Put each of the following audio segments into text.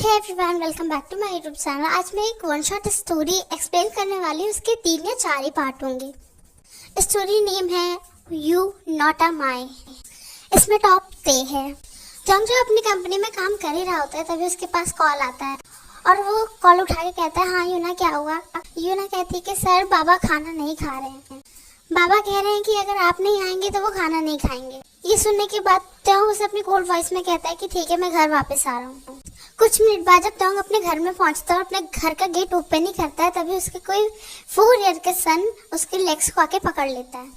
Hey everyone, welcome back to my YouTube channel. आज मैं एक वन शॉट स्टोरी एक्सप्लेन करने वाली हूँ। उसके 3 या 4 ही पार्ट होंगे। स्टोरी नेम है यू नॉट अ माई। इसमें टॉप पे है जंग जो अपनी कंपनी में काम कर ही रहा होता है, तभी उसके पास कॉल आता है और वो कॉल उठा के कहता है, हाँ यूना क्या हुआ। यूना कहती है कि सर बाबा खाना नहीं खा रहे हैं। बाबा कह रहे हैं कि अगर आप नहीं आएंगे तो वो खाना नहीं खाएंगे। ये सुनने के बाद त्योंग उसे अपनी कोल्ड वॉइस में कहता है कि ठीक है, मैं घर वापस आ रहा हूँ। कुछ मिनट बाद जब त्योंग अपने घर में पहुंचता है और अपने घर का गेट ओपन ही करता है, तभी उसके कोई 4 ईयर के सन उसके लेग्स को आके पकड़ लेता है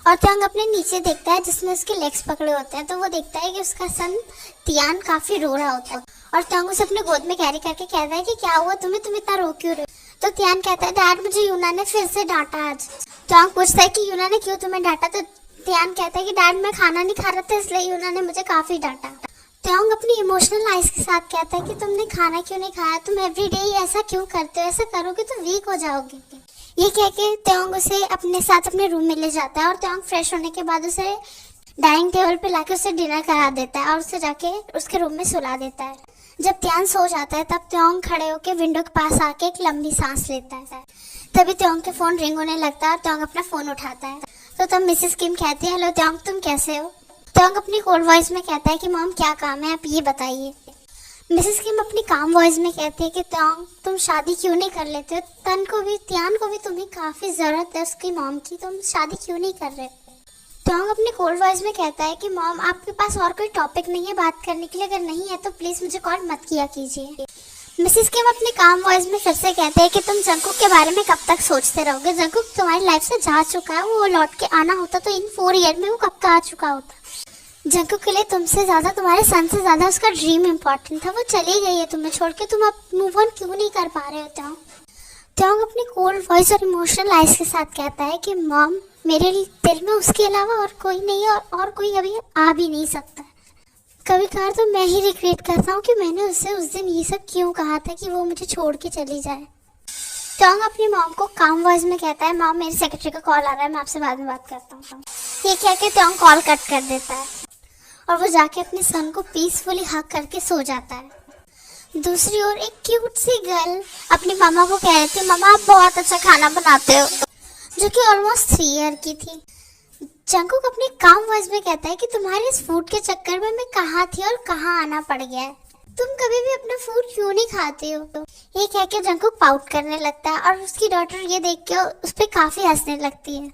और त्योंग अपने नीचे देखता है जिसने उसके लेग्स पकड़े होते हैं। तो वो देखता है कि उसका सन तियान काफी रो रहा होता है और त्योंग उसे अपने गोद में कैरी करके कहता है कि क्या हुआ तुम्हें, तुम इतना रो क्यों रहे हो। तो तियान कहता है, डैड मुझे यूना ने फिर से डांटा आज। त्योंग पूछता है कि यूना ने क्यों तुम्हें डांटा। तो तियान कहता है कि डैड मैं खाना नहीं खा रहा था इसलिए यूना ने मुझे काफी डांटा। त्योंग अपनी इमोशनल आइज के साथ कहता है कि तुमने खाना क्यों नहीं खाया, तुम एवरीडे ऐसा क्यों करते हो, ऐसा करोगे तो वीक हो जाओगे। ये कह के त्योंग उसे अपने साथ अपने रूम में ले जाता है और त्योंग फ्रेश होने के बाद उसे डाइनिंग टेबल पे लाके उसे डिनर करा देता है और उसे जाके उसके रूम में सुला देता है। जब त्यान सो जाता है तब त्योंग खड़े होकर विंडो के पास आके एक लंबी सांस लेता है। तभी त्योंग के फोन रिंग होने लगता है और त्योंग अपना फोन उठाता है। तो तब मिसेस किम कहती है, हेलो त्योंग तुम कैसे हो। त्योंग अपनी कोल्ड वॉइस में कहता है कि मॉम क्या काम है, आप ये बताइए। मिसेस किम अपनी काम वॉइस में कहती है कि त्योंग तुम शादी क्यों नहीं कर लेते हो, त्यान को भी तुम्हें काफी जरूरत है उसकी मॉम की, तुम शादी क्यों नहीं कर रहे। त्योंग अपनी कोल्ड वॉइस में कहता है कि मॉम आपके पास और कोई टॉपिक नहीं है बात करने के लिए, अगर नहीं है तो प्लीज मुझे कॉल मत किया कीजिए। मिसेस किम अपनी काम वॉइस में फिर से कहते हैं कि तुम जंगकुक के बारे में कब तक सोचते रहोगे, जंगकुक तुम्हारी लाइफ से जा चुका है, वो लौट के आना होता तो इन 4 ईयर में वो कब का आ चुका होता। जंगकुक के लिए तुमसे ज्यादा, तुम्हारे सन से ज्यादा उसका ड्रीम इम्पोर्टेंट था, वो चली गई है तुम्हें छोड़ के, तुम अब मूव ऑन क्यों नहीं कर पा रहे हो। त्योंग अपनी कोल्ड वॉइस और इमोशनल आइज के साथ कहता है कि मॉम मेरे दिल में उसके अलावा और कोई नहीं है और कोई अभी आ भी नहीं सकता। कभी कभार तो मैं ही रिग्रेट करता हूँ कि मैंने उससे उस दिन ये सब क्यों कहा था कि वो मुझे छोड़ के चली जाए। त्योंग अपनी मॉम को काम वॉइस में कहता है, मॉम मेरे सेक्रेटरी का कॉल आ रहा है, मैं आपसे बाद में बात करता हूँ। ये कह के त्योंग कॉल कट कर देता है और वो जाके अपने सन को पीसफुली हग करके सो जाता है। दूसरी ओर एक क्यूट सी गर्ल अपनी मामा को कह रही थी, मामा आप बहुत अच्छा खाना बनाते हो, जो कि ऑलमोस्ट 3 ईयर की थी। जंगकुक अपनी काम वॉइस में कहता है कि तुम्हारे इस फूड के चक्कर में मैं कहाँ थी और कहाँ आना पड़ गया है, तुम कभी भी अपना फूड क्यों नहीं खाते हो। ये कह के जंगकुक पाउट करने लगता है और उसकी डॉटर ये देख के उस पर काफी हंसने लगती है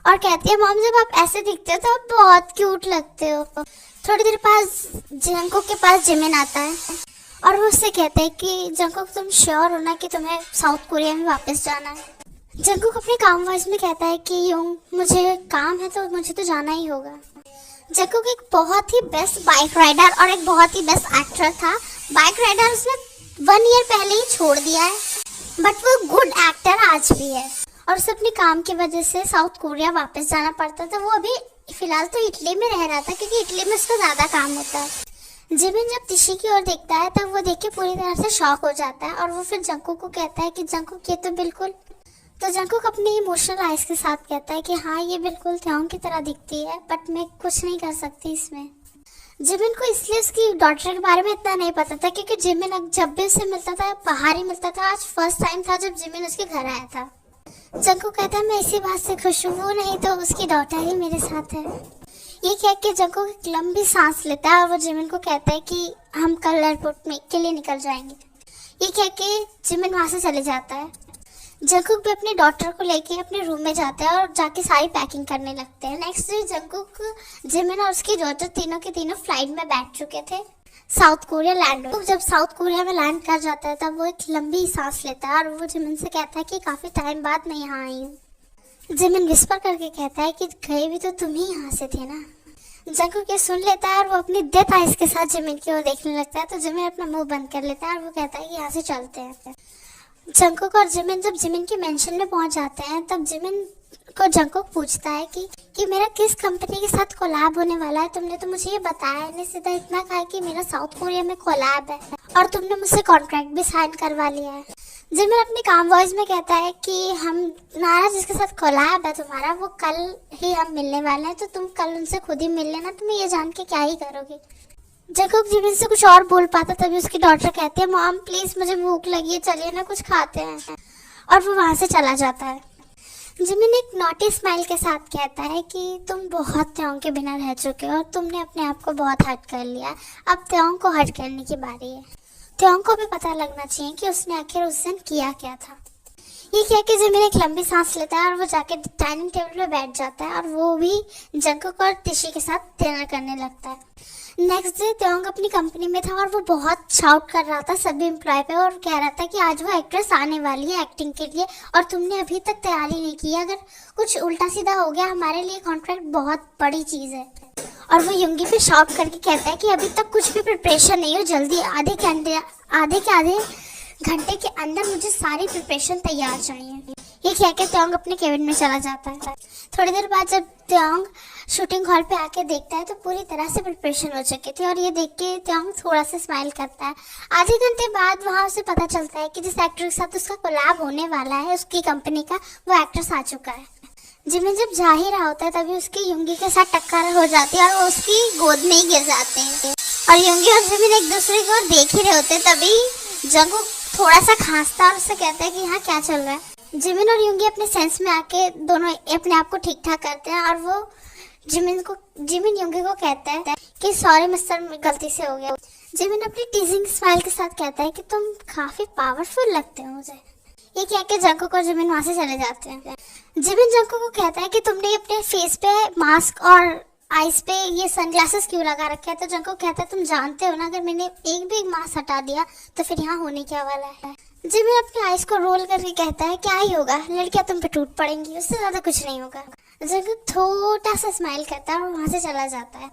और कहती है, मॉम जब आप ऐसे दिखते हो तो आप बहुत क्यूट लगते हो। थोड़ी देर पास जंगकुक के पास जिमिन आता है और वो उससे कहता है कि जंगकुक तुम श्योर हो ना कि तुम्हें साउथ कोरिया में वापस जाना है। जंगकुक अपने काम वॉइस में कहता है कि योंग मुझे काम है तो मुझे तो जाना ही होगा। जंगकुक एक बहुत ही बेस्ट बाइक राइडर और एक बहुत ही बेस्ट एक्टर था। बाइक राइडर उसने 1 ईयर पहले ही छोड़ दिया है, बट वो गुड एक्टर आज भी है और उसे अपने काम की वजह से साउथ कोरिया वापस जाना पड़ता था। वो अभी फिलहाल तो इटली में रह रहा था क्योंकि इटली में उसका ज्यादा काम होता है। जिमिन जब तिशी की ओर देखता है तब वो देख के पूरी तरह से शॉक हो जाता है और वो फिर जंगकुक को कहता है कि जंगकुक ये तो बिल्कुल। तो जंगकुक अपनी इमोशनल आइज के साथ कहता है कि हाँ ये बिल्कुल त्योंग की तरह दिखती है, बट मैं कुछ नहीं कर सकती इसमें। जिमिन को इसलिए उसकी डॉटर के बारे में इतना नहीं पता था क्योंकि जिमिन जब भी उससे मिलता था बाहर ही मिलता था। आज फर्स्ट टाइम था जब जिमिन उसके घर आया था। जंगकुक कहता है मैं इसी बात से खुश हूँ, वो नहीं तो उसकी डॉटर ही मेरे साथ है। ये कह के जंगकुक एक लंबी सांस लेता है और वो जिमिन को कहता है कि हम कल एयरपोर्ट में के लिए निकल जाएंगे। ये कह के जिमिन वहां से चले जाता है। जंगकुक भी अपनी डॉटर को लेके अपने रूम में जाता है और जाके सारी पैकिंग करने लगते हैं। नेक्स्ट डे जंगकुक, जिमिन और उसकी डॉटर तीनों के तीनों फ्लाइट में बैठ चुके थे साउथ कोरिया लैंड। जब साउथ कोरिया में लैंड कर जाता है तब वो एक लंबी सांस लेता है और वो जिमिन से कहता है कि काफी टाइम बाद मैं यहाँ आई हूँ। जिमिन विस्पर करके कहता है कि गए भी तो तुम ही यहाँ से थे ना। जंगकुक ये सुन लेता है और वो अपनी डेथ आइज के साथ जिमिन की ओर देखने लगता है। तो जिमिन अपना मुंह बंद कर लेता है और वो कहता है कि यहाँ से चलते हैं। जंगकुक और जिमिन जब जिमिन के मेंशन में पहुंच जाते हैं तब जिमिन को जंगकुक पूछता है कि मेरा किस कंपनी के साथ कोलैब होने वाला है, तुमने तो मुझे ये बताया नहीं, सीधा इतना कहा कि मेरा साउथ कोरिया में कोलैब है और तुमने मुझसे कॉन्ट्रैक्ट भी साइन करवा लिया है। जिमिन अपनी काम वॉइस में कहता है कि हमारा जिसके साथ कोलैब है तुम्हारा, वो कल ही हम मिलने वाले हैं, तो तुम कल उनसे खुद ही मिल लेना, तुम्हें ये जान के क्या ही करोगे। जंगकुक जिमिन से कुछ और बोल पाता तभी उसकी डॉटर कहती है मॉम प्लीज मुझे भूख लगी है, चलिए ना कुछ खाते हैं, और वो वहां से चला जाता है। जिमिन एक नॉटी स्माइल के साथ कहता है कि तुम बहुत त्योंग के बिना रह चुके हो और तुमने अपने आप को बहुत हर्ट कर लिया, अब त्योंग को हर्ट करने की बारी है। त्योंग को भी पता लगना चाहिए कि उसने आखिर उस दिन किया क्या था। ये कह के जिमिन एक लंबी सांस लेता है और वो जाके डाइनिंग टेबल पे बैठ जाता है और वो भी जंगकुक और तिशी के साथ डिनर करने लगता है। नेक्स्ट डे त्योंग अपनी कंपनी में था और वो बहुत शाउट कर रहा था सभी एम्प्लॉय पे और कह रहा था कि आज वो एक्ट्रेस आने वाली है एक्टिंग के लिए और तुमने अभी तक तैयारी नहीं की, अगर कुछ उल्टा सीधा हो गया हमारे लिए कॉन्ट्रैक्ट बहुत बड़ी चीज़ है। और वो युंगी पे शॉट करके कहता है कि अभी तक कुछ भी प्रिपरेशन नहीं हो, जल्दी आधे के आधे घंटे के अंदर मुझे सारी प्रिपरेशन तैयार चाहिए। ये कह के त्योंग अपने केबिन में चला जाता है। थोड़ी देर बाद जब त्योंग शूटिंग हॉल पे आके देखता है तो पूरी तरह से प्रिपरेशन हो चुकी थी और ये देख के त्योंग थोड़ा सा स्माइल करता है। आधे घंटे बाद वहाँ उसे पता चलता है कि जिस एक्टर के साथ उसका कोलैब होने वाला है उसकी कंपनी का, वो एक्ट्रेस आ चुका है। जिमिन जब जा ही रहा होता है तभी उसकी युंगी के साथ टक्कर हो जाती है और वो उसकी गोद में ही गिर जाते हैं और युंगी और जिमिन एक दूसरे को देख ही रहे होते हैं। तभी जंगकुक थोड़ा सा खांसता और उससे कहता है कि यहाँ क्या चल रहा है। जिमिन और युंगी अपने सेंस में आके दोनों अपने आप को ठीक ठाक करते हैं और वो जिमिन युंगी को कहता है कि सॉरी मिस्टर, गलती से हो गया। जिमिन अपनी टीजिंग स्माइल के साथ कहता है कि तुम काफी पावरफुल लगते हो मुझे। ये कह के जंगकुक और जिमिन वहां से चले जाते हैं। जिमिन जंगकुक को कहता है कि तुमने अपने फेस पे मास्क और आईज पे ये सनग्लासेस क्यों लगा रखे हैं, तो जंगकुक कहता है तुम जानते हो ना अगर मैंने एक भी मास्क हटा दिया तो फिर यहाँ होने क्या वाला है। जिमिन अपने आईज को रोल करके कहता है क्या ही होगा, लड़कियां तुम पे टूट पड़ेंगी, उससे ज्यादा कुछ नहीं होगा। जंगकुक छोटा सा स्माइल करता है और वहां से चला जाता है।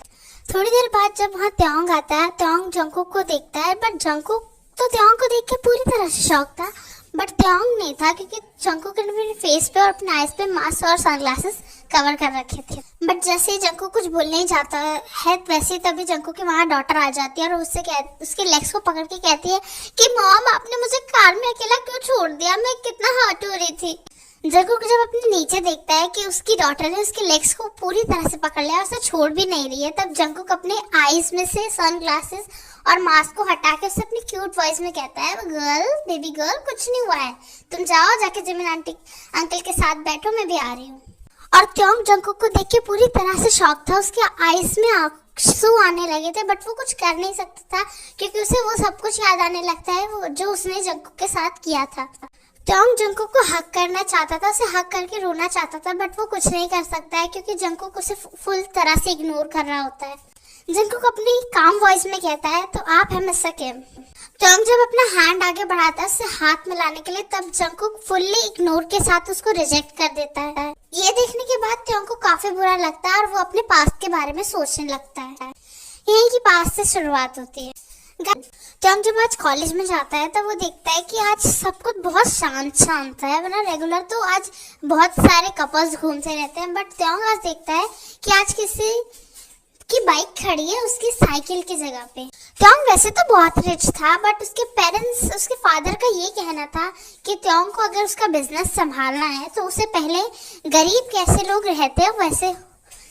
थोड़ी देर बाद जब वहाँ त्योंग आता है, त्योंग जंगकुक को देखता है बट जंगकुक तो त्योंग को देख के पूरी तरह से शॉक था, बट त्योंग नहीं था क्योंकि जंगकुक ने अपने फेस पे और अपने आईज पे मास्क और सनग्लासेस कवर कर रखे थे। बट जैसे ही जंगकुक कुछ बोलने ही जाता है वैसे तभी जंगकुक की वहाँ डॉटर आ जाती है और उसके लेग्स को पकड़ के कहती है कि मॉम आपने मुझे कार में अकेला क्यों छोड़ दिया, मैं कितना हर्ट हो रही थी। जंगकुक जब अपने नीचे देखता है कि उसकी डॉटर ने उसके लेग्स को पूरी तरह से पकड़ लिया, उसे छोड़ भी नहीं रही है, तब जंगकुक अपने आईज में से सनग्लासेस और मास्क को हटा के उससे अपनी क्यूट वॉइस में कहता है गर्ल, बेबी गर्ल, कुछ नहीं हुआ है, तुम जाओ जाके जिमिन आंटी अंकल के साथ बैठो, मैं भी आ रही हूँ। और त्योंग जंगकुक को देख के पूरी तरह से शॉक था, उसके आईज में आंसू आने लगे थे बट वो कुछ कर नहीं सकता था क्योंकि उसे वो सब कुछ याद आने लगता है वो जो उसने जंगकुक के साथ किया था। त्योंग जंगकुक को हक करना चाहता था, उसे हक करके रोना चाहता था बट वो कुछ नहीं कर सकता है क्योंकि जंगकुक उसे फुल तरह से इग्नोर कर रहा होता है। जंगकुक अपनी काम वॉइस में कहता है तो आप हैं मिस्टर किम। त्योंग जब अपना हैंड आगे बढ़ाता है उससे हाथ मिलाने के लिए, तब जंगकुक फुल्ली इग्नोर के साथ उसको रिजेक्ट कर देता है। ये देखने के बाद त्योंग को काफी बुरा लगता है और वो अपने पास्ट के बारे में सोचने लगता है। यही की पास्ट से शुरुआत होती है। त्योंग जब आज कॉलेज में जाता है तो वो देखता है कि आज सब कुछ बहुत शांत है, वरना रेगुलर तो आज बहुत सारे कपल्स घूमते रहते हैं, बट त्योंग आज देखता है कि आज किसी की बाइक खड़ी है उसकी साइकिल की जगह पे। त्योंग वैसे तो बहुत रिच था बट उसके फादर का ये कहना था कि त्योंग को अगर उसका बिजनेस संभालना है तो उसे पहले गरीब कैसे लोग रहते हैं वैसे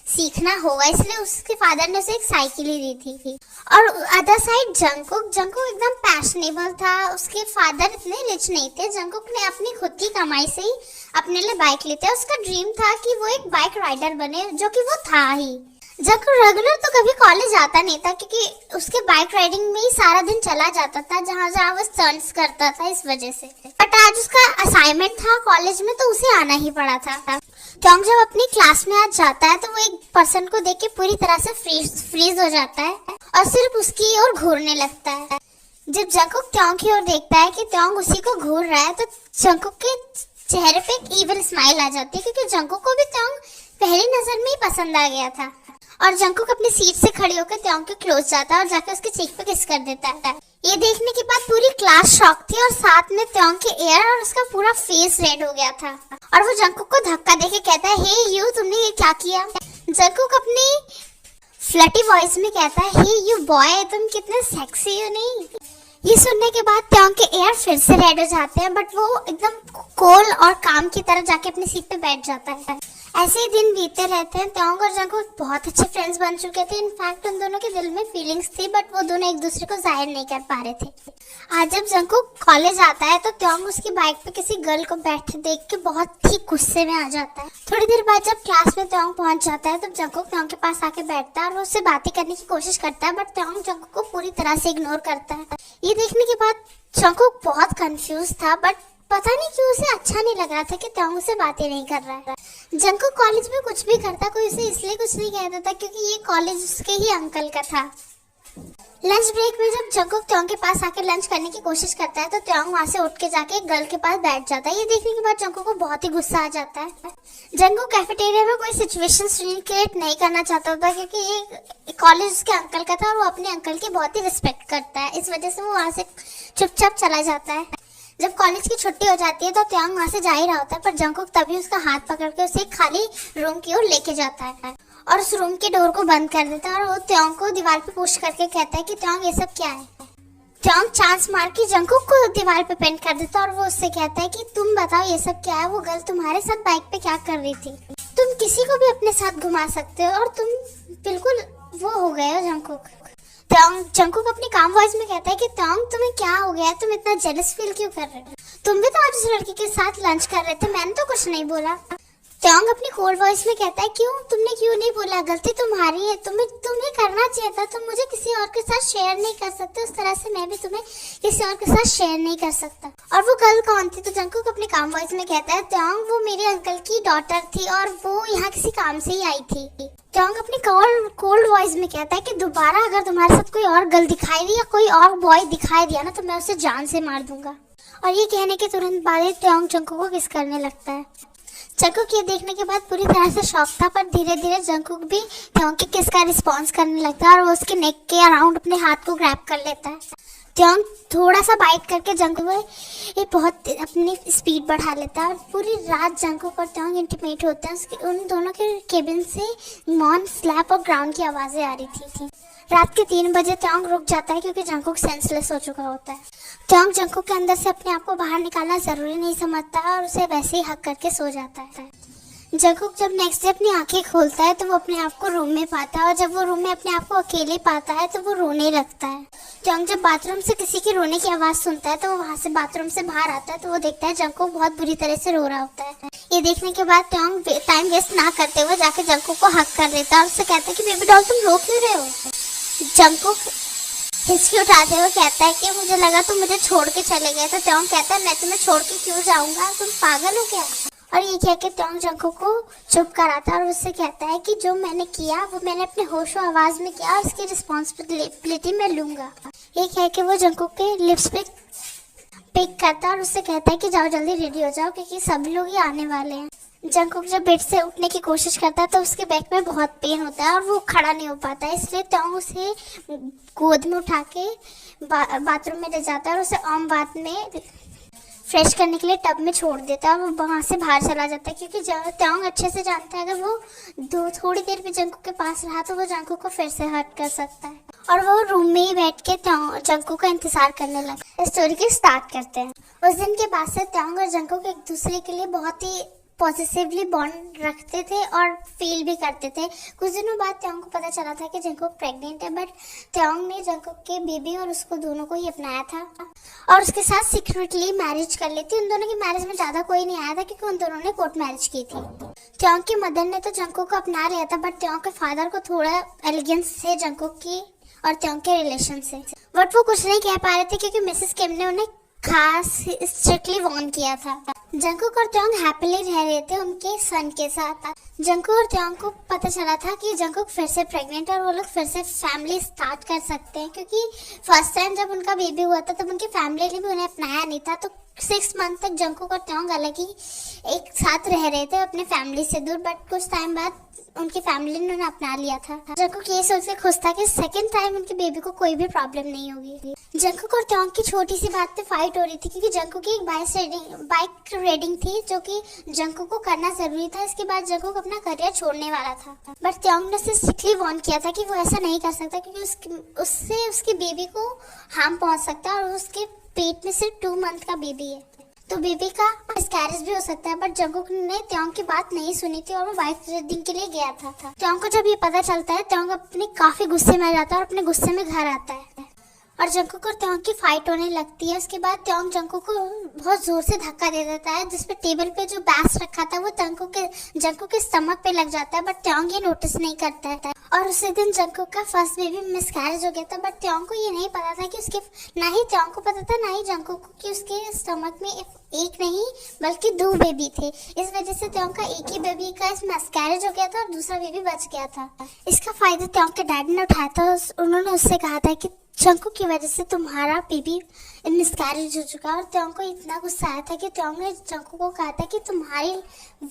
सीखना होगा, इसलिए उसके फादर ने उसे एक साइकिल ही दी थी। और अदर साइड जंगकुक एकदम पैशनेबल था, उसके फादर इतने रिच नहीं थे। जंगकुक ने अपनी खुद की कमाई से ही अपने लिए बाइक ली थी। उसका ड्रीम था कि वो एक बाइक राइडर बने, जो कि वो था ही। जंगकुक रेगुलर तो कभी कॉलेज आता नहीं था क्योंकि उसके बाइक राइडिंग में ही सारा दिन चला जाता था, जहाँ जहाँ वो स्टंट्स करता था इस वजह से। बट आज उसका असाइनमेंट था कॉलेज में तो उसे आना ही पड़ा था। त्योंग जब अपनी क्लास में आज जाता है तो वो एक पर्सन को देख के पूरी तरह से फ्रीज हो जाता है और सिर्फ उसकी ओर घूरने लगता है। जब जंगकुक त्योंग की ओर देखता है कि त्योंग उसी को घूर रहा है तो जंगकुक के चेहरे पे एक इविल स्माइल आ जाती है क्योंकि जंगकुक को भी त्योंग पहली नजर में ही पसंद आ गया था। और जंगकुक अपनी सीट से खड़ी होकर त्योंग के क्लोज जाता है और जाकर उसके चीक पे किस कर देता है। ये देखने के बाद पूरी क्लास शॉक थी और साथ में त्योंग के एयर और उसका पूरा फेस रेड हो गया था और वो जंगकुक को धक्का देके कहता है हे यू, तुमने ये क्या किया। जंगकुक अपनी फ्लटी वॉइस में कहता है हे यू बॉय, तुम कितने सेक्सी हो। नहीं, ये सुनने के बाद त्योंग के एयर फिर से रेड हो जाते हैं, बट वो एकदम कोल और काम की तरह जाके अपनी सीट पे बैठ जाता है। ऐसे ही दिन बीतते रहते हैं। त्योंग और जंगकुक बहुत अच्छे फ्रेंड्स बन चुके थे। इनफैक्ट उन दोनों के दिल में फीलिंग्स थी, बट वो दोनों एक दूसरे को जाहिर नहीं कर पा रहे थे। आज जब जंगकुक कॉलेज आता है तो त्योंग उसकी बाइक पे किसी गर्ल को बैठे देख के बहुत ही गुस्से में आ जाता है। थोड़ी देर बाद जब क्लास में त्योंग पहुंच जाता है तो जंगकुक त्योंग के पास आके बैठता है और वो उससे बातें करने की कोशिश करता है, बट त्योंग जंगकुक को पूरी तरह से इग्नोर करता है। ये देखने के बाद जंगकुक बहुत कंफ्यूज था, बट पता नहीं क्यों उसे अच्छा नहीं लग रहा था कि त्योंग उससे बातें नहीं कर रहा है। जंगकुक कॉलेज में कुछ भी करता, कोई उसे इसलिए कुछ नहीं कहता था क्योंकि ये कॉलेज उसके ही अंकल का था। लंच ब्रेक में जब जंगकुक त्योंग के पास आकर लंच करने की कोशिश करता है तो त्योंग वहां से उठ के जाके एक गर्ल के पास बैठ जाता है। ये देखने के बाद जंगकुक को बहुत ही गुस्सा आ जाता है। जंगकुक कैफेटेरिया में कोई सिचुएशन क्रिएट नहीं करना चाहता था क्योंकि ये कॉलेज उसके अंकल का था और वो अपने अंकल की बहुत ही रिस्पेक्ट करता है। इस वजह से वो वहां से चुपचाप चला जाता है। जब कॉलेज की छुट्टी हो जाती है तो त्योंग वहां से जा ही रहा होता है, पर जंगकुक तभी उसका हाथ पकड़ के उसे खाली रूम की ओर लेके जाता है और उस रूम के डोर को बंद कर देता है और वो त्योंग को दीवार पे पुश करके कहता है कि त्योंग ये सब क्या है। त्योंग चांस मार के जंगकुक को दीवार पे पेंट कर देता है और वो उससे कहता है कि तुम बताओ ये सब क्या है। वो गर्ल तुम्हारे साथ बाइक पे क्या कर रही थी? तुम किसी को भी अपने साथ घुमा सकते हो और तुम बिल्कुल वो हो गए हो जंगकुक। जंगकुक अपनी काम वॉइस में कहता है कि त्योंग तुम्हें क्या हो गया, तुम इतना जेलस फील क्यों कर रहे हो? तुम भी तो आज उस लड़की के साथ लंच कर रहे थे, मैंने तो कुछ नहीं बोला। त्योंग अपनी कोल्ड वॉइस में कहता है तुमने क्यों नहीं बोला? गलती तुम्हारी है, तुम्हें करना चाहिए था। तुम मुझे किसी और के साथ शेयर नहीं कर सकते, उस तरह से मैं भी तुम्हें किसी और के साथ शेयर नहीं कर सकता। और वो गर्ल कौन थी? तो जंगकुक अपनी काम वॉइस में कहता है त्योंग वो मेरे अंकल की डॉटर थी और वो यहाँ किसी काम से ही आई थी। त्योंग अपनी कोल्ड वॉइस में कहता है कि दोबारा अगर तुम्हारे साथ कोई और गर्ल दिखाई दी या कोई और बॉय दिखाई दिया ना तो मैं उसे जान से मार दूंगा। और ये कहने के तुरंत बाद त्योंग जंगकुक को किस करने लगता है। जंगकुक ये देखने के बाद पूरी तरह से शॉक था, पर धीरे धीरे जंगकुक भी त्योंग के किस का रिस्पॉन्स करने लगता है और वो उसके नेक के अराउंड अपने हाथ को ग्रैब कर लेता है। त्योंग थोड़ा सा बाइट करके जंगकुक बहुत अपनी स्पीड बढ़ा लेता है और पूरी रात जंगकुक और त्योंग इंटीमेट होते हैं। उन दोनों के केबिन से मॉन, स्लैप और ग्राउंड की आवाज़ें आ रही थी। रात के 3 बजे त्योंग रुक जाता है क्योंकि जंगकुक सेंसलेस हो चुका होता है। त्योंग जंगकुक के अंदर से अपने आप को बाहर निकालना जरूरी नहीं समझता है और उसे वैसे ही हक करके सो जाता है। जंगकुक जब नेक्स्ट डे अपनी आंखें खोलता है तो वो अपने आप को रूम में पाता है और जब वो रूम में अपने आप को अकेले पाता है तो वो रोने लगता है। त्योंग जब बाथरूम से किसी के रोने की आवाज़ सुनता है तो वो वहाँ से बाथरूम से बाहर आता है तो वो देखता है जंगकुक बहुत बुरी तरह से रो रहा होता है। ये देखने के बाद त्योंग टाइम वेस्ट ना करते हुए जाके जंगकुक को हक कर देता है और उससे कहता है कि बेबी डॉल तुम रो क्यों रहे हो? जंगकुक हिचकी उठाते हुए कहता है कि मुझे लगा तुम मुझे छोड़ के चले गए। तो त्योंग कहता है मैं तुम्हें छोड़ के क्यों जाऊंगा, तुम पागल हो क्या? और ये कह के त्योंग जंगकुक को चुप कराता है और उससे कहता है कि जो मैंने किया वो मैंने अपने होशो आवाज में किया और इसकी रिस्पॉन्सिबिलिटी मैं लूंगा। ये कह के वो जंगकुक के लिप्स पे पिक करता है और उससे कहता है कि जाओ जल्दी रेडी हो जाओ क्योंकि सब लोग ही आने वाले हैं। जंगकुक जब बेड से उठने की कोशिश करता है तो उसके बैक में बहुत पेन होता है और वो खड़ा नहीं हो पाता है, इसलिए त्योंग उसे गोद में उठा के बाथरूम में ले जाता है और उसे आम बात में फ्रेश करने के लिए टब में छोड़ देता है और वो वहाँ से बाहर चला जाता है क्योंकि त्योंग अच्छे से जानता है अगर वो थोड़ी देर भी जंगकुक के पास रहा तो वो जंगकुक को फिर से हर्ट कर सकता है। और वो रूम में ही बैठ के जंगकुक का इंतजार करने लगा। स्टोरी के स्टार्ट करते हैं। उस दिन के बाद से त्योंग और जंगकुक एक दूसरे के लिए बहुत ही पॉजिटिवली बॉन्ड रखते थे और फील भी करते थे। कुछ दिनों बाद त्योंग को पता चला था कि जंगकुक प्रेग्नेंट है, बट त्योंग ने जंगकुक के बेबी और उसको दोनों को ही अपनाया था और उसके साथ सीक्रेटली मैरिज कर ली थी। उन दोनों की मैरिज में ज़्यादा कोई नहीं आया था क्योंकि उन दोनों ने कोर्ट मैरिज की थी। त्योंग की मदर ने तो जंगकुक को अपना लिया था, बट त्योंग के फादर को थोड़ा एलिगेंस से जंगकुक की और त्योंग के रिलेशन से, बट वो कुछ नहीं कह पा रहे थे क्योंकि मिसेस किम ने उन्हें खास स्ट्रिक्टली वार्न किया था। जंगकुक और त्योंग हैप्पीली रह रहे थे उनके सन के साथ। जंगकुक और त्योंग को पता चला था कि जंगकुक फिर से प्रेग्नेंट है और वो लोग फिर से फैमिली स्टार्ट कर सकते हैं क्योंकि फर्स्ट टाइम जब उनका बेबी हुआ था तब उनकी फैमिली ने भी उन्हें अपनाया नहीं था। तो 6 मंथ तक जंगकुक और त्योंग अलग ही एक साथ रह रहे थे अपने फैमिली से दूर, बट कुछ टाइम बाद उनकी फैमिली ने उन्हें अपना लिया था। जंगकुक ये सोच के खुश था कि सेकेंड टाइम उनके बेबी को कोई भी प्रॉब्लम नहीं होगी। जंकुक और त्योंग की छोटी सी बात पे फाइट हो रही थी क्योंकि जंकुक की एक बाइक रेडिंग थी जो कि जंकुक को करना जरूरी था। इसके बाद जंकुक अपना करियर छोड़ने वाला था, बट त्योंग ने उसे स्ट्रिक्टली वार्न किया था कि वो ऐसा नहीं कर सकता क्योंकि उससे उसकी बेबी को हार्म पहुंच सकता है और उसके पेट में सिर्फ 2 मंथ का बेबी है, तो बेबी का मिसकैरेज भी हो सकता है। बट जंकुक ने त्योंग की बात नहीं सुनी थी और वो बाइक रेडिंग के लिए गया था। त्योंग को जब ये पता चलता है, त्योंग अपने काफी गुस्से में आ जाता है और अपने गुस्से में घर आता है और जंकुक और त्योंग की फाइट होने लगती है। उसके बाद त्योंग जंकुक को बहुत जोर से धक्का दे देता है, जिसपे टेबल पे जो बैस रखा था वो जंकुक के स्टमक पे लग जाता है, बट त्योंग ये नोटिस नहीं करता है। और उसी दिन जंकुक का फर्स्ट बेबी मिसकैरेज हो गया था, बट त्योंग को ये नहीं पता था कि उसके, ना ही त्योंग को पता था ना ही जंकुक को, कि उसके स्टमक में एक नहीं बल्कि 2 बेबी थे। इस वजह से त्योंग का एक ही बेबी का मिसकैरेज हो गया था और दूसरा बेबी बच गया था। इसका फायदा त्योंग के डैड ने उठाया था। उन्होंने उससे कहा था कि जंकुक की वजह से तुम्हारा बेबी मिसकैरेज हो चुका, और त्योंग को इतना गुस्सा आया था कि त्योंग ने जंकुक को कहा था कि तुम्हारी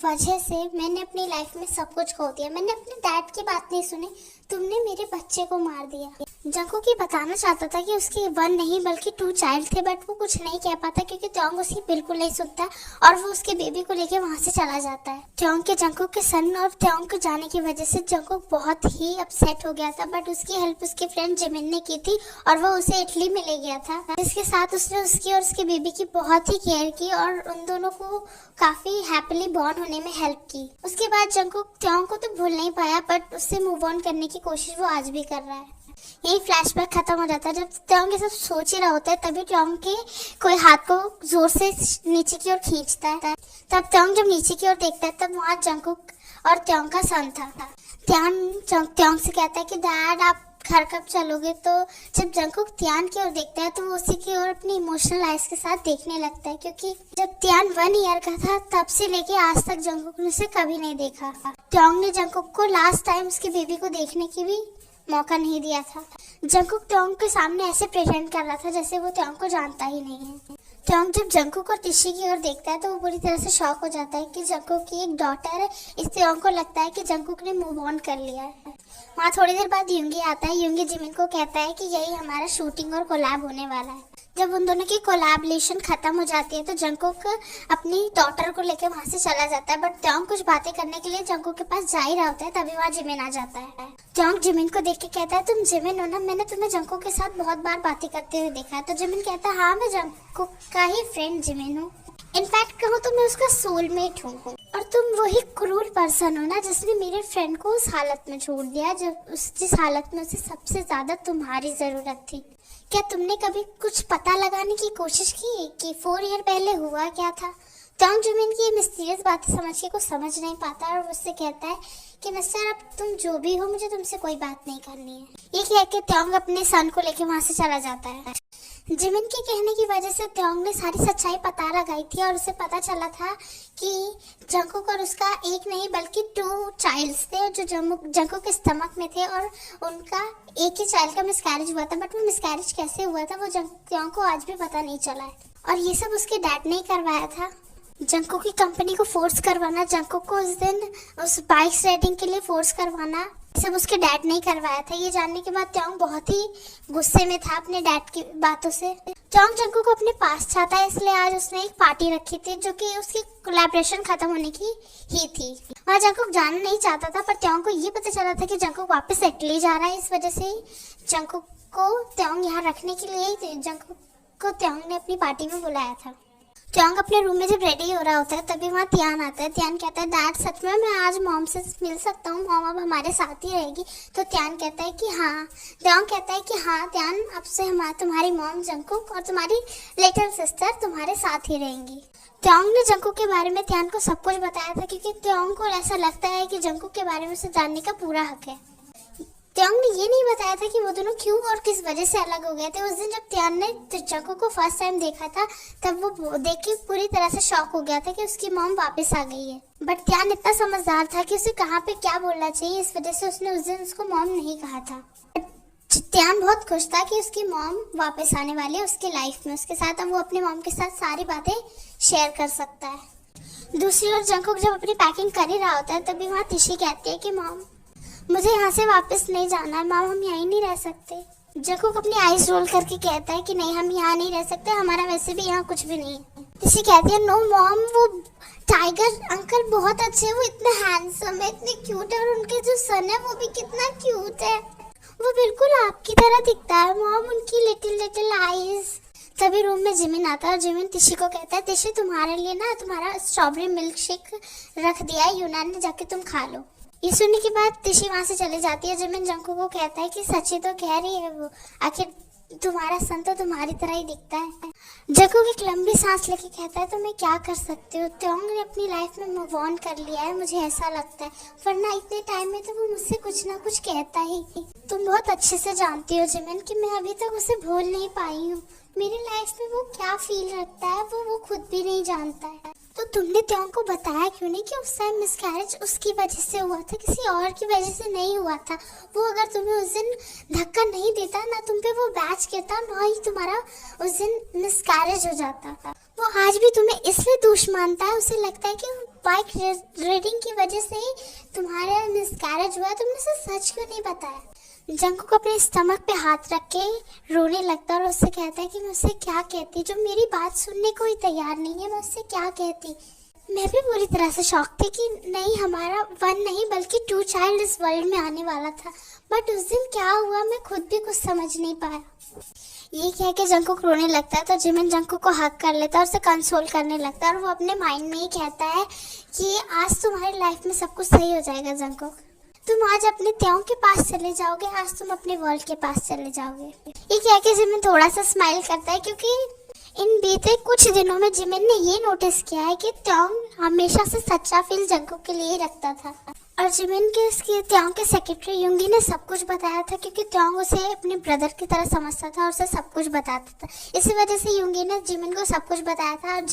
वजह से मैंने अपनी लाइफ में सब कुछ खो दिया, मैंने अपने डैड की बात नहीं सुनी, तुमने मेरे बच्चे को मार दिया। जंकुक ये बताना चाहता था कि उसके 1 नहीं बल्कि 2 चाइल्ड थे, बट वो कुछ नहीं कह पाता क्योंकि त्योंग उसकी बिल्कुल नहीं सुनता और वो उसके बेबी को लेके वहां से चला जाता है। त्योंग के जंकुक के सन और त्योंग के जाने की वजह से जंकुक बहुत ही अपसेट हो गया था, बट उसकी हेल्प उसके फ्रेंड जिमिन ने की थी और वो उसे इटली में ले गया था, जिसके साथ उसने उसकी और उसके बेबी की बहुत ही केयर की और उन दोनों को काफी हैप्पीली बॉन्ड होने में हेल्प की। उसके बाद जंकुक त्योंग को तो भूल नहीं पाया, बट उससे मूव ऑन करने की कोशिश वो आज भी कर रहा है। यही फ्लैशबैक खत्म हो जाता है। जब त्योंग ये सब सोच ही रहा होता है तभी त्योंग के कोई हाथ को जोर से नीचे की ओर खींचता है। तब त्योंग जब नीचे की ओर देखता है तब वहाँ जंकुक और त्योंग का सन था। त्योंग से कहता है कि डैड आप घर कब चलोगे, तो जब जंकुक त्यान की ओर देखता है तो वो उसी की ओर अपनी इमोशनल आइज के साथ देखने लगता है, क्योंकि जब त्यान 1 ईयर का था तब से लेके आज तक जंकुक ने उसे कभी नहीं देखा। त्योंग ने जंकुक को लास्ट टाइम उसके बेबी को देखने की भी मौका नहीं दिया था। जंकुक त्योंग के सामने ऐसे प्रेजेंट कर रहा था जैसे वो त्योंग को जानता ही नहीं है। त्योंग जब जंकुक और तिशी की ओर देखता है तो वो बुरी तरह से शॉक हो जाता है कि जंकुक की एक डॉटर है। इस त्योंग को लगता है कि जंकुक ने मूव ऑन कर लिया है। वहाँ थोड़ी देर बाद युंगी आता है। युंगी जिमिन को कहता है कि यही हमारा शूटिंग और कोलैब होने वाला है। जब उन दोनों की कोलैबोरेशन खत्म हो जाती है तो जंकुक अपनी डॉटर को लेकर वहाँ से चला जाता है, बट त्योंग कुछ बातें करने के लिए जंकुक के पास जा ही रहा होता है, तभी वहाँ जिमिन आ जाता है। त्योंग जिमिन को देख के कहता है तुम जिमिन हो ना, मैंने तुम्हें जंकुक के साथ बहुत बार बातें करते हुए देखा है। तो जिमिन कहता है हाँ मैं जंकुक का ही फ्रेंड जिमिन हूँ, इनफैक्ट कहूँ तो मैं उसका सोलमेट हूँ, और तुम वही क्रूर पर्सन हो ना जिसने मेरे फ्रेंड को उस हालत में छोड़ दिया जिस हालत में उसे सबसे ज्यादा तुम्हारी जरूरत थी। क्या तुमने कभी कुछ पता लगाने की कोशिश की कि 4 ईयर पहले हुआ क्या था? त्योंग जिमिन की ये मिस्टीरियस बातें समझ के कुछ समझ नहीं पाता और उससे कहता है कि मिस्टर अब तुम जो भी हो मुझे तुमसे कोई बात नहीं करनी है। ये कह के त्योंग अपने सन को लेके वहां से चला जाता है। जिमिन के कहने की वजह से त्योंग ने सारी सच्चाई पता लगाई थी और उसे पता चला था कि जंकुक और उसका एक नहीं बल्कि 2 चाइल्ड्स थे जो जंकुक के स्टमक में थे और उनका एक ही चाइल्ड का मिसकैरेज हुआ था, बट वो मिसकैरेज कैसे हुआ था वो त्योंग को आज भी पता नहीं चला है। और ये सब उसके डैड ने ही करवाया था। जंकुक की कंपनी को फोर्स करवाना, जंकुक को उस दिन उस बाइक राइडिंग के लिए फोर्स करवाना, सब उसके डैड ने ही करवाया था। ये जानने के बाद त्योंग बहुत ही गुस्से में था अपने डैड की बातों से। त्योंग जंकुक को अपने पास चाहता है, इसलिए आज उसने एक पार्टी रखी थी जो कि उसकी कोलैबोरेशन खत्म होने की ही थी। वहाँ जंकुक जाना नहीं चाहता था, पर त्योंग को ये पता चला था कि जंकुक वापस इटली जा रहा है। इस वजह से जंकुक को त्योंग यहाँ रखने के लिए जंकुक को त्योंग ने अपनी पार्टी में बुलाया था। त्योंग अपने रूम में जब रेडी हो रहा होता है तभी वहाँ त्यान आता है। त्यान कहता है डैड सच में मैं आज मॉम से मिल सकता हूँ, मॉम अब हमारे साथ ही रहेगी? तो त्यान कहता है कि हाँ। त्योंग कहता है कि हाँ त्यान, अब से तुम्हारी मॉम जंकुक और तुम्हारी लिटिल सिस्टर तुम्हारे साथ ही रहेंगी। त्योंग ने जंकुक के बारे में त्यान को सब कुछ बताया था क्योंकि त्योंग को ऐसा लगता है कि जंकुक के बारे में उसे जानने का पूरा हक है। त्योंग ने ये नहीं बताया था कि वो दोनों क्यों और किस वजह से अलग हो गए थे। उस दिन जब त्यान ने जंकुक को फर्स्ट टाइम देखा था तब वो देख के पूरी तरह से शॉक हो गया था कि उसकी मॉम वापस आ गई है, बट त्यान इतना समझदार था कि उसे कहाँ पे क्या बोलना चाहिए, इस वजह से उसने उस दिन उसको मॉम नहीं कहा था। त्यान बहुत खुश था कि उसकी मॉम वापस आने वाली है उसके लाइफ में, उसके साथ अब वो अपनी मॉम के साथ सारी बातें शेयर कर सकता है। दूसरी ओर जंकुक जब अपनी पैकिंग कर ही रहा होता है तभी वहाँ तिशी कहती है कि मॉम मुझे यहाँ से वापस नहीं जाना है, मॉम हम यहीं नहीं रह सकते। जंकुक अपनी आईज रोल करके कहता है कि नहीं, हम यहाँ नहीं रह सकते, हमारा वैसे भी यहाँ कुछ भी नहीं है। तिशी कहती है नो मॉम, वो टाइगर अंकल बहुत अच्छे हैं, वो इतने हैंडसम है, इतने क्यूट है, और उनके जो सन है वो भी कितना क्यूट है, वो बिल्कुल आपकी तरह दिखता है मॉम, उनकी लिटिल लिटिल आईज। तभी रूम में जिमिन आता है और जिमिन तिशी को कहता है तिशी तुम्हारे लिए ना तुम्हारा स्ट्रॉबेरी मिल्क शेक रख दिया है यूनान ने, जाके तुम खा लो। ये सुनने के बाद तिशी वहां से चली जाती है। जिमिन जंकुक को कहता है कि सच्ची तो कह रही है वो, आखिर तुम्हारा सन तो तुम्हारी तरह ही दिखता है। जंकुक एक लंबी सांस लेके कहता है तो मैं क्या कर सकती हूँ, त्योंग ने अपनी लाइफ में मूव ऑन कर लिया है, मुझे ऐसा लगता है, वरना इतने टाइम में तो वो मुझसे कुछ ना कुछ कहता ही। तुम बहुत अच्छे से जानती हो जिमिन कि मैं अभी तक उसे भूल नहीं पाई हूँ, मेरी लाइफ में वो क्या फील रखता है वो खुद भी नहीं जानता है। तो तुमने त्योंग को बताया क्यों नहीं कि उस टाइम मिसकैरेज उसकी वजह से हुआ था, किसी और की वजह से नहीं हुआ था। वो अगर तुम्हें उस दिन धक्का नहीं देता ना, तुम पे वो बैच गिरता, ना ही तुम्हारा उस दिन मिसकैरेज हो जाता। वो आज भी तुम्हें इसलिए दोष मानता है, उसे लगता है कि बाइक रीडिंग की वजह से ही तुम्हारा मिसकैरेज हुआ, तुमने उसे सच क्यों नहीं बताया। जंकुक अपने स्टमक पे हाथ रख के रोने लगता है और उससे कहता है कि मैं उससे क्या कहती, जो मेरी बात सुनने को ही तैयार नहीं है, मैं उससे क्या कहती। मैं भी पूरी तरह से शॉक थी कि नहीं, हमारा वन नहीं बल्कि 2 चाइल्ड इस वर्ल्ड में आने वाला था, बट उस दिन क्या हुआ मैं खुद भी कुछ समझ नहीं पाया। ये कह के जंकुक रोने लगता है तो जिमिन जंकुक को हक कर लेता है और उसे कंसोल करने लगता है, और वो अपने माइंड में ही कहता है कि आज तुम्हारी लाइफ में सब कुछ सही हो जाएगा जंकुक, तुम आज अपने त्योंग के पास चले जाओगे, आज तुम अपने वर्ल्ड के पास चले जाओगे। ये कह के जिमिन थोड़ा सा स्माइल करता है, क्योंकि इन बीते कुछ दिनों में जिमिन ने ये नोटिस किया है कि त्योंग हमेशा से सच्चा फील जंकुक के लिए ही रखता था, और जिमिन के उसके त्योंग के सेक्रेटरी युंगी ने सब कुछ बताया था, क्योंकि त्योंग उसे अपने ब्रदर की तरह समझता था और उसे सब कुछ बताता था। इसी वजह से युंगी ने जिमिन को सब कुछ बताया था, और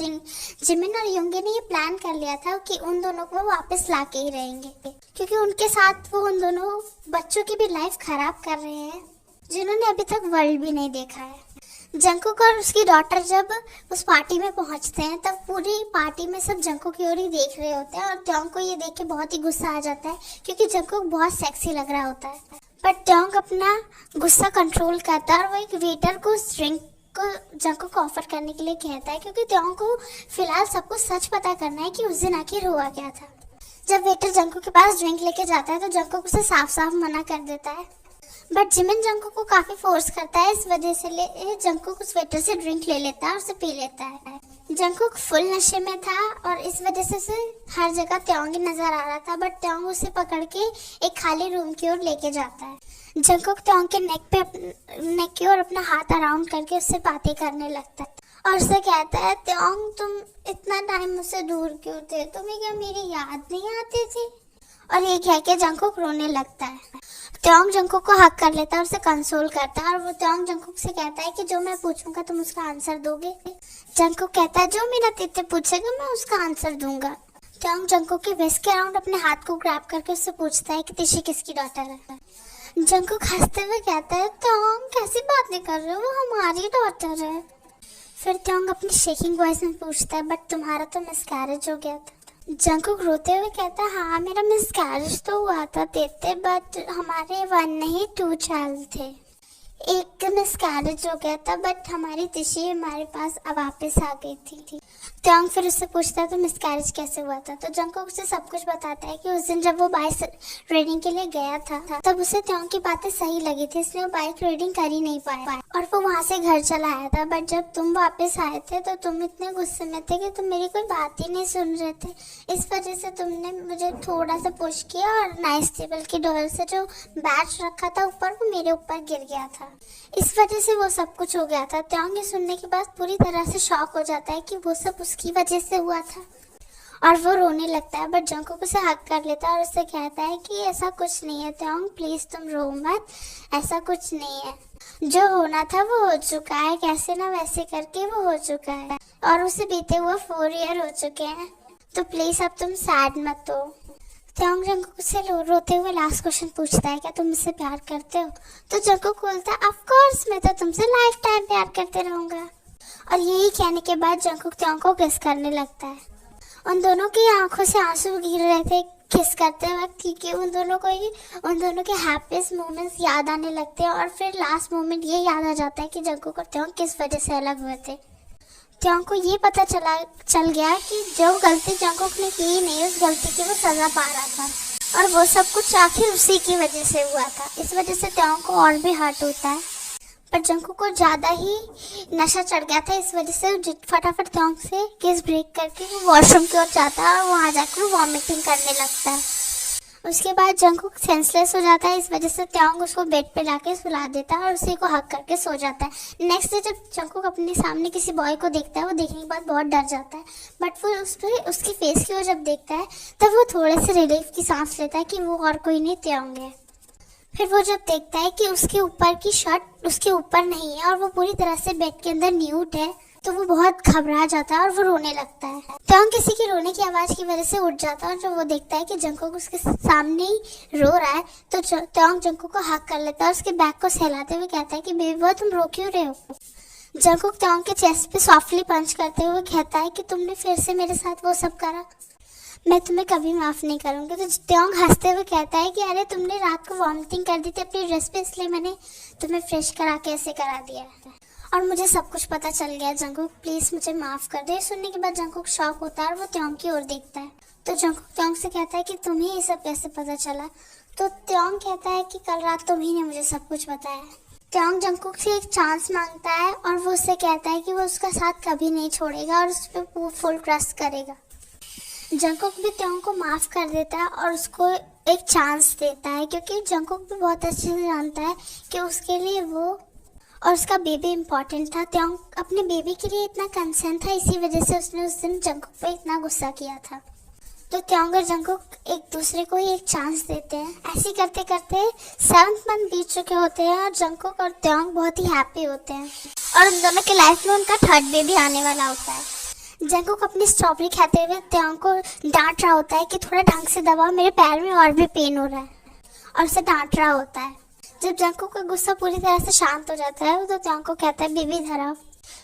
जिमिन और युंगी ने ये प्लान कर लिया था कि उन दोनों को वापस ला के ही रहेंगे, क्योंकि उनके साथ वो उन दोनों बच्चों की भी लाइफ खराब कर रहे हैं जिन्होंने अभी तक वर्ल्ड भी नहीं देखा है। जंकुक और उसकी डॉटर जब उस पार्टी में पहुंचते हैं तब पूरी पार्टी में सब जंकुक की ओर ही देख रहे होते हैं, और त्योंग को ये देख के बहुत ही गुस्सा आ जाता है, क्योंकि जंकुक बहुत सेक्सी लग रहा होता है। पर त्योंग अपना गुस्सा कंट्रोल करता है और वो एक वेटर को उस ड्रिंक को जंकुक को ऑफर करने के लिए कहता है, क्योंकि त्योंग को फिलहाल सब कुछ सच पता करना है कि उस दिन आखिर हुआ क्या था। जब वेटर जंकुक के पास ड्रिंक लेके जाता है तो जंकुक उसे साफ साफ मना कर देता है, बट जिमिन जंकुक को काफी फोर्स करता है, इस वजह से जंकुक उस वेटर से ड्रिंक ले लेता है और उसे पी लेता है। जंकुक फुल नशे में था और इस वजह से उसे हर जगह त्योंग ही नजर आ रहा था, बट त्योंग उसे पकड़ के एक खाली रूम की ओर लेके जाता है। जंकुक त्योंग के नेक की ओर अपना हाथ अराउंड करके उससे बातें करने लगता है और उसे कहता है त्योंग तुम इतना टाइम मुझसे दूर क्यों थे, तुम्हें क्या मेरी याद नहीं आती थी। और ये कह के जंकुक रोने लगता है। त्योंग जंकुक को हक कर लेता है और उसे कंसोल करता है, और वो त्योंग जंकुक से कहता है कि जो मैं पूछूंगा तुम उसका आंसर दोगे। जंकुक कहता है जो मेरा तित्ते पूछेगा मैं उसका आंसर दूंगा। त्योंग जंकुक के वेस्ट के अराउंड अपने हाथ को ग्रैब करके उससे पूछता है कि तिशी किसकी डॉटर है। जंकुक हंसते हुए कहता है त्योंग कैसी बातें कर रहे हो, वो हमारी डॉटर है। फिर त्योंग अपनी शेकिंग वॉइस में पूछता है बट तुम्हारा तो मिसकैरेज हो गया था। जंकुक रोते हुए कहता है हाँ मेरा मिसकैरेज तो हुआ था तेते, बट हमारे 1 नहीं 2 चाइल्ड थे, एक मिसकैरेज हो गया था बट हमारी तिशी हमारे पास वापस आ गई थी। त्योंग फिर उससे पूछता है तो मिसकैरेज कैसे हुआ था, तो जंकुक उसे सब कुछ बताता है कि उस दिन जब वो बाइक राइडिंग के लिए गया था तब उसे त्योंग की बातें सही लगी थी, इसलिए वो बाइक राइडिंग कर ही नहीं पाया और वो वहां से घर चला आया था। बट जब तुम वापस आए थे तो तुम इतने गुस्से में थे कि तुम मेरी कोई बात ही नहीं सुन रहे थे, इस वजह से तुमने मुझे थोड़ा सा पुश किया और नाइस टेबल की डोर से जो बैच रखा था ऊपर वो मेरे ऊपर गिर गया था, इस वजह से वो सब कुछ हो गया था। त्योंग ये सुनने के बाद पूरी तरह से शॉक हो जाता है कि वो सब उसकी वजह से हुआ था और वो रोने लगता है, बट जंकुक उसे हक कर लेता है और उससे कहता है कि ऐसा कुछ नहीं है त्योंग, प्लीज तुम रो मत, ऐसा कुछ नहीं है, जो होना था वो हो चुका है, कैसे ना वैसे करके वो हो चुका है और उसे बीते हुए 4 ईयर हो चुके हैं, तो प्लीज अब तुम सैड मत हो। त्योंग जंकुक से रोते हुए लास्ट क्वेश्चन पूछता है क्या तुम मुझसे प्यार करते हो, तो जंकुक बोलता है ऑफ कोर्स मैं तो तुमसे लाइफ टाइम प्यार करते रहूंगा। और यही कहने के बाद जंकुक त्योंग को किस करने लगता है। उन दोनों की आंखों से आंसू गिर रहे थे किस करते वक्त, क्योंकि उन दोनों के हैप्पीस्ट मोमेंट्स याद आने लगते हैं। और फिर लास्ट मोमेंट ये याद आ जाता है कि जंगकुक और त्योंग किस वजह से अलग हुए थे। त्योंग को ये पता चल गया कि जो गलती जंगकुक ने की नहीं, उस गलती की वो सजा पा रहा था, और वो सब कुछ आखिर उसी की वजह से हुआ था। इस वजह से त्योंग को और भी हर्ट होता है, पर जंगकुक को ज़्यादा ही नशा चढ़ गया था। इस वजह से फटाफट त्योंग से किस ब्रेक करके वो वॉशरूम की ओर जाता है और वहाँ जाकर वॉमिटिंग करने लगता है। उसके बाद जंगकुक सेंसलेस हो जाता है। इस वजह से त्योंग उसको बेड पे लाके सुला देता है और उसी को हक करके सो जाता है। नेक्स्ट डे जब जंगकुक अपने सामने किसी बॉय को देखता है, वो देखने के बाद बहुत डर जाता है, बट वो उसकी फेस की ओर जब देखता है तब वो थोड़े से रिलीफ की सांस लेता है कि वो और कोई नहीं, त्योंग है। फिर वो जब देखता है कि उसके ऊपर की शर्ट उसके ऊपर नहीं है और वो पूरी तरह से बेड के अंदर न्यूड है, तो वो बहुत घबरा जाता है और वो रोने लगता है। त्योंग किसी के रोने की आवाज़ की वजह से उठ जाता है, और जब वो देखता है कि जंगकुक उसके सामने ही रो रहा है, तो त्योंग जंगकुक को हक कर लेता है और उसके बैक को सहलाते हुए कहता है कि बेबी बॉय तुम रो क्यों रहे हो। जंगकुक त्योंग के चेस्ट पे सॉफ्टली पंच करते हुए कहता है कि तुमने फिर से मेरे साथ वो सब करा, मैं तुम्हें कभी माफ़ नहीं करूँगी। तो त्योंग हंसते हुए कहता है कि अरे तुमने रात को वॉमिटिंग कर दी थी अपनी ड्रेस पे, इसलिए मैंने तुम्हें फ्रेश करा के ऐसे करा दिया और मुझे सब कुछ पता चल गया। जंगकुक प्लीज़ मुझे माफ़ कर दे। सुनने के बाद जंगकुक शॉक होता है और वो त्योंग की ओर देखता है। तो जंगकुक त्योंग से कहता है कि तुम्हें ये सब कैसे पता चला। तो त्योंग कहता है कि कल रात तुम्ही ने मुझे सब कुछ बताया। त्योंग जंगकुक से एक चांस मांगता है और वो उससे कहता है कि वो उसका साथ कभी नहीं छोड़ेगा और उस पर फुल ट्रस्ट करेगा। जंगकुक भी त्योंग को माफ़ कर देता है और उसको एक चांस देता है, क्योंकि जंगकुक भी बहुत अच्छे से जानता है कि उसके लिए वो और उसका बेबी इम्पोर्टेंट था। त्योंग अपने बेबी के लिए इतना कंसर्न था, इसी वजह से उसने उस दिन जंगकुक पे इतना गुस्सा किया था। तो त्योंग और जंगकुक एक दूसरे को ही एक चांस देते हैं। ऐसे करते करते 7th मंथ बीत चुके होते हैं और जंगकुक और त्योंग बहुत ही हैप्पी होते हैं और उन दोनों के लाइफ में उनका 3rd बेबी आने वाला होता है। जंगकुक अपनी स्ट्रॉबेरी खाते हुए त्योंग को डांट रहा होता है कि थोड़ा ढंग से दबाओ, मेरे पैर में और भी पेन हो रहा है, और उसे डांट रहा होता है। जब जंगकुक का गुस्सा पूरी तरह से शांत हो जाता है तो त्योंग को कहता है बेबी धराओ।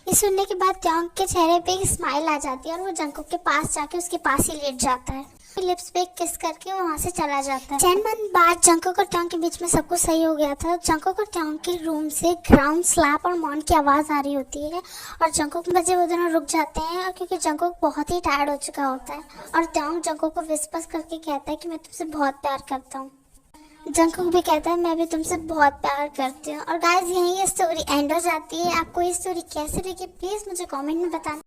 ये सुनने के बाद त्योंग के चेहरे पे एक स्माइल आ जाती है और वो जंगकुक के पास जाके उसके पास ही लेट जाता है। लिप्स पे किस करके वो वहाँ से चला जाता है। 10 मंथ बाद जंगकुक और त्योंग के बीच में सब कुछ सही हो गया था। जंगकुक और त्योंग के रूम से ग्राउंड स्लैप और मॉन की आवाज़ आ रही होती है और जंगकुक बजे वो दोनों रुक जाते हैं, और क्योंकि जंगकुक बहुत ही टायर्ड हो चुका होता है और त्योंग जंगकुक को विस्पर करके कहता है कि मैं तुमसे बहुत प्यार करता हूँ। जंगकुक भी कहता है मैं भी तुमसे बहुत प्यार करती हूँ। और गाइस यहीं ये स्टोरी एंड हो जाती है। आपको ये स्टोरी कैसे लगी प्लीज़ मुझे कमेंट में बताना।